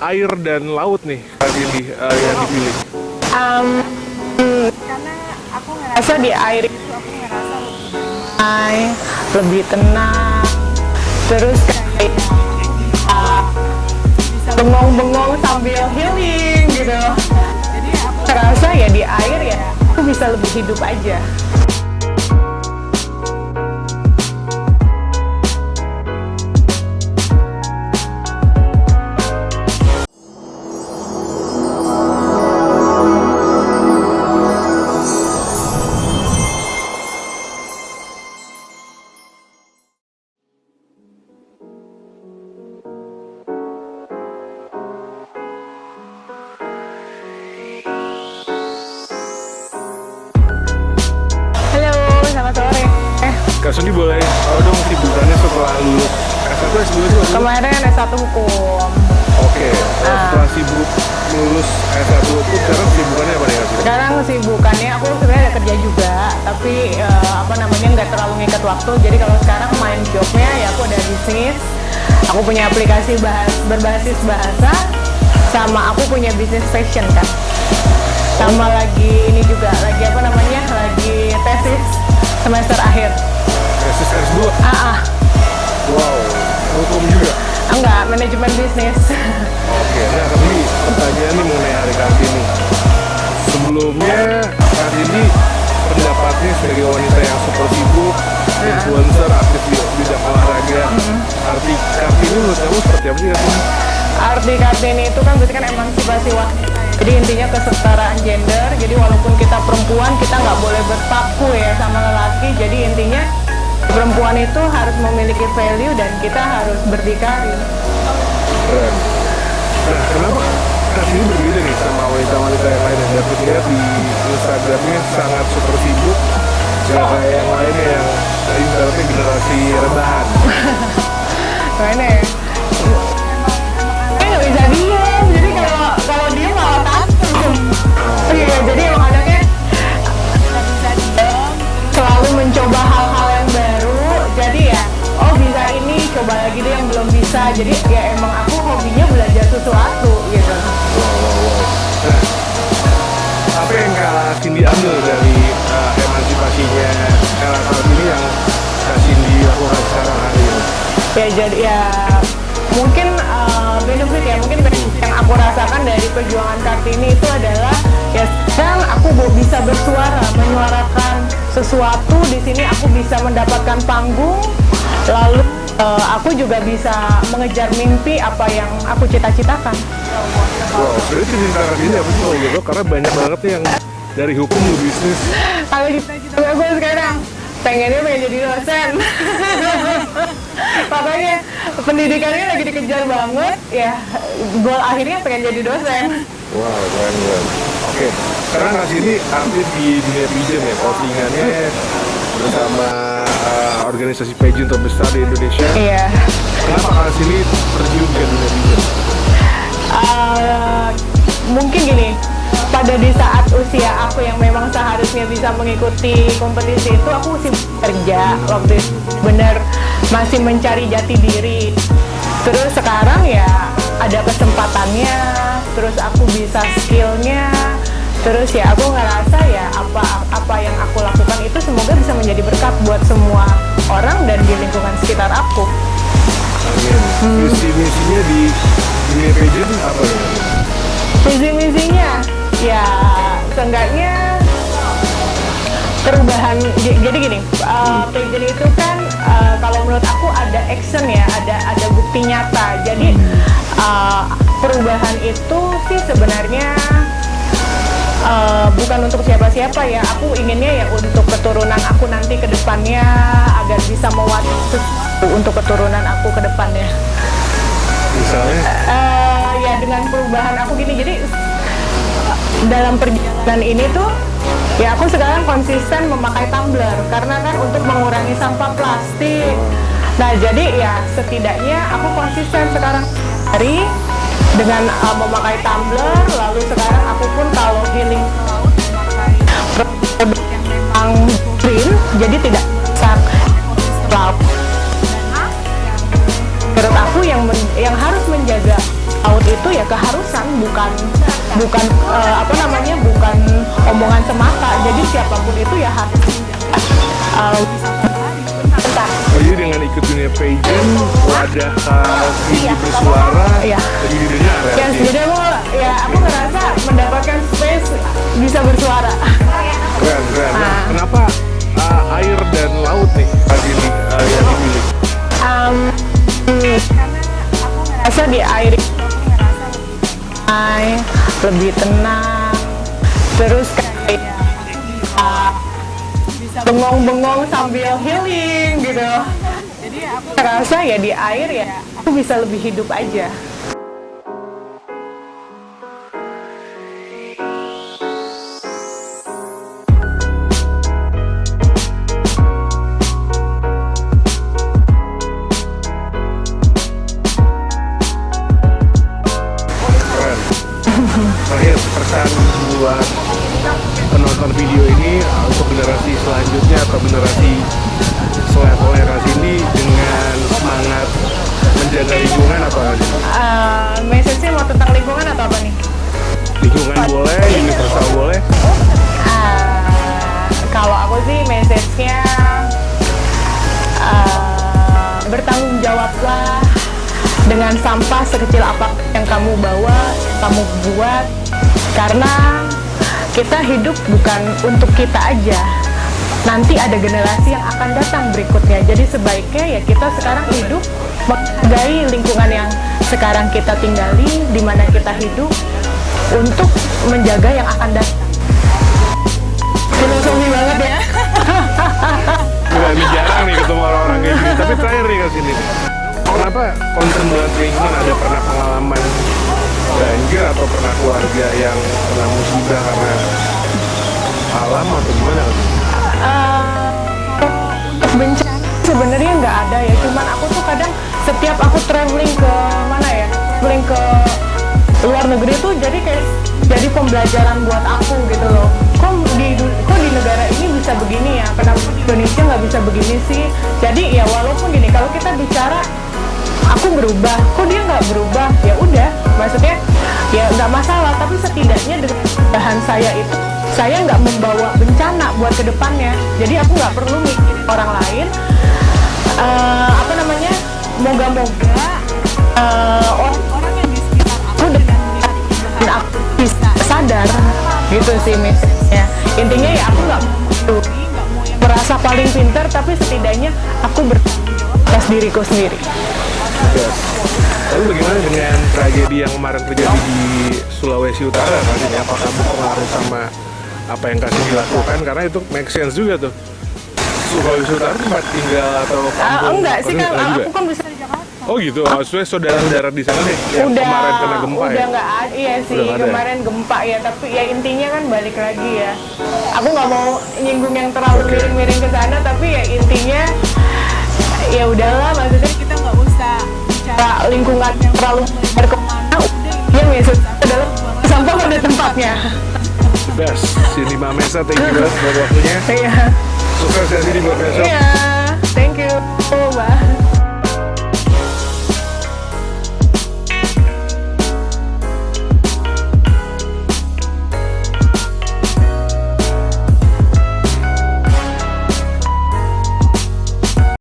air dan laut nih kali ini yang dipilih? Karena aku ngerasa di air itu aku ngerasa lebih tenang, terus kayak bisa bengong-bengong sambil healing gitu. Jadi aku ngerasa ya di air ya aku bisa lebih hidup aja. Kak Suni boleh tahu dong kesibukannya setelah lulus S1 S2 itu? Kemarin S1 hukum. Oke, setelah sibuk lulus S1 hukum, sekarang kesibukannya apa nih Kak Suni? Sekarang kesibukannya aku sebenarnya ada kerja juga, tapi nggak terlalu ngikat waktu. Jadi kalau sekarang main jobnya ya aku ada bisnis, aku punya aplikasi berbasis bahasa, sama aku punya bisnis fashion kan. Sama lagi ini juga, lagi tesis semester akhir. Tesis S2? Wow, hukum juga? Enggak, manajemen bisnis. Oke, nah tapi pertanyaan nih mengenai hari Kartini. Sebelumnya Kartini pendapatnya sebagai wanita yang super sibuk, influencer, aktif di bidang olahraga. Arti Kartini menurut kamu seperti apa sih Kartini? Arti Kartini itu kan berarti kan emansipasi wanita. Jadi intinya kesetaraan gender. Jadi walaupun kita perempuan, kita nggak boleh berpaku ya sama lelaki. Jadi intinya perempuan itu harus memiliki value dan kita harus berdikari. Keren. Nah, kenapa Kartini berbeda nih sama wanita-wanita yang lain yang dapat lihat di Instagramnya sangat super sibuk, gak kayak yang lainnya yang ibaratnya generasi rebahan. Kayaknya ya. Nggak bisa diem. Jadi kalau diem malah takut. Iya, jadi emang anaknya nggak bisa diem. Selalu mencoba hal-hal yang baru. Jadi ya, oh bisa ini, coba lagi deh yang belum bisa. Jadi ya emang aku hobinya belajar sesuatu gitu. Nah, apa yang Kak Cindy ambil dari emansipasinya Kak Kartini yang Kak Cindy lakukan sekarang hari ini? Ya jadi ya mungkin benefit ya, mungkin yang aku rasakan dari perjuangan Kartini itu adalah ya sekarang aku bisa bersuara, menyuarakan sesuatu di sini, aku bisa mendapatkan panggung, lalu aku juga bisa mengejar mimpi apa yang aku cita-citakan. Wow, sebenarnya cita-cita Kartini apa sih kalau gitu? Karena banyak banget yang dari hukum ke bisnis. Kalau cita-cita gue sekarang pengen jadi dosen. Makanya pendidikannya lagi dikejar banget ya, goal akhirnya pengen jadi dosen. Wow, keren. Oke, sekarang Kak Cindy aktif di dunia pageant ya, postingannya bersama organisasi pageant terbesar di Indonesia. Iya. Kenapa Kak Cindy terjun ke dunia pageant? Mungkin gini, pada di saat usia aku yang memang seharusnya bisa mengikuti kompetisi itu, aku sibuk kerja waktu itu, bener masih mencari jati diri. Terus sekarang ya ada kesempatannya, terus aku bisa skillnya, terus ya aku ngerasa ya apa yang aku lakukan itu semoga bisa menjadi berkat buat semua orang dan di lingkungan sekitar aku. Amin. Visi-misinya di dunia pageant apa ya? Visi-misinya ya seenggaknya perubahan. Jadi gini, pageant itu kan kalau menurut aku ada action ya, ada bukti nyata. Jadi perubahan itu sih sebenarnya bukan untuk siapa-siapa ya. Aku inginnya ya untuk keturunan aku nanti ke depannya agar bisa mewakili untuk keturunan aku ke depannya. Misalnya? Ya dengan perubahan aku gini, jadi dalam perjalanan ini tuh ya aku sekarang konsisten memakai tumbler karena kan untuk mengurangi sampah plastik. Nah jadi ya setidaknya aku konsisten sekarang hari dengan memakai tumbler. Lalu sekarang aku pun kalau healing memakai produk yang memang green, jadi tidak rusak laut. Menurut aku yang harus menjaga laut itu bukan apa namanya, bukan omongan semata. Jadi siapapun itu ya harus bentar. Oh, jadi dengan ikut dunia pageant, wadah Cindy bersuara Iya. lebih didengar ya? Yes, jadi aku ngerasa mendapatkan space bisa bersuara. Keren, keren. Nah, kenapa air dan laut nih kali ini yang dipilih? Rasa di air lebih tenang, terus kayak bisa bengong-bengong sambil healing gitu. Jadi aku rasa ya di air ya aku bisa lebih hidup aja. Terakhir pesan buat penonton video ini untuk generasi selanjutnya atau generasi selevelnya Kak Cindy dengan semangat menjaga lingkungan apa aja? Message-nya mau tentang lingkungan atau apa nih? Lingkungan boleh, universal boleh. Kalau aku sih message-nya bertanggung jawablah dengan sampah sekecil apa yang kamu bawa, kamu buat, karena kita hidup bukan untuk kita aja. Nanti ada generasi yang akan datang berikutnya. Jadi sebaiknya ya kita sekarang hidup menghargai lingkungan yang sekarang kita tinggali, di mana kita hidup, untuk menjaga yang akan datang. Filosofi banget ya. Ini jarang nih ketemu orang-orang kayak gini. Tapi terakhir nih Kak Cindy, kenapa konten buat lingkungan? Ada pernah pengalaman banjir atau pernah keluarga yang pernah musibah karena alam atau gimana? Bencana sebenarnya nggak ada ya, cuman aku tuh kadang setiap aku traveling ke mana ya, traveling ke luar negeri tuh jadi pembelajaran buat aku gitu loh. Kok di negara ini bisa begini ya, kenapa di Indonesia nggak bisa begini sih? Jadi ya walaupun gini, kalau kita bicara aku berubah, kok dia nggak berubah, ya udah, maksudnya ya nggak masalah, tapi setidaknya dengan bahan saya itu saya nggak membawa bencana buat kedepannya. Jadi aku nggak perlu mikirin orang lain. Apa namanya, moga-moga orang-orang yang di sekitar aku dengan aku bisa sadar gitu sih Miss ya. Intinya ya aku nggak mau merasa paling pintar, tapi setidaknya aku bertanggung jawab atas diriku sendiri. Yes. Lalu bagaimana dengan tragedi yang kemarin terjadi di Sulawesi Utara Kak Cindy? Apakah berpengaruh sama apa yang Kak Cindy lakukan? Karena itu make sense juga tuh. Sulawesi Utara tempat tinggal atau kampung? Enggak sih, kan juga? aku kan bisa di Jakarta. Oh gitu, maksudnya saudara-saudara di sana deh yang Udah, kemarin kena gempa udah ya? nggak ada, iya sih, Udah nggak ada ya? kemarin gempa ya, tapi ya intinya kan balik lagi ya. Aku nggak mau nyinggung yang terlalu miring-miring ke sana, tapi ya intinya ya udahlah, maksudnya kita nggak usah bicara lingkungan yang terlalu berkemana. Udah, ya adalah sampah pada tempatnya. Best, Cindy Mamesa, thank you banget buat waktunya. Iya. Sukses ya Cindy buat besok. Iya, thank you, Mbak.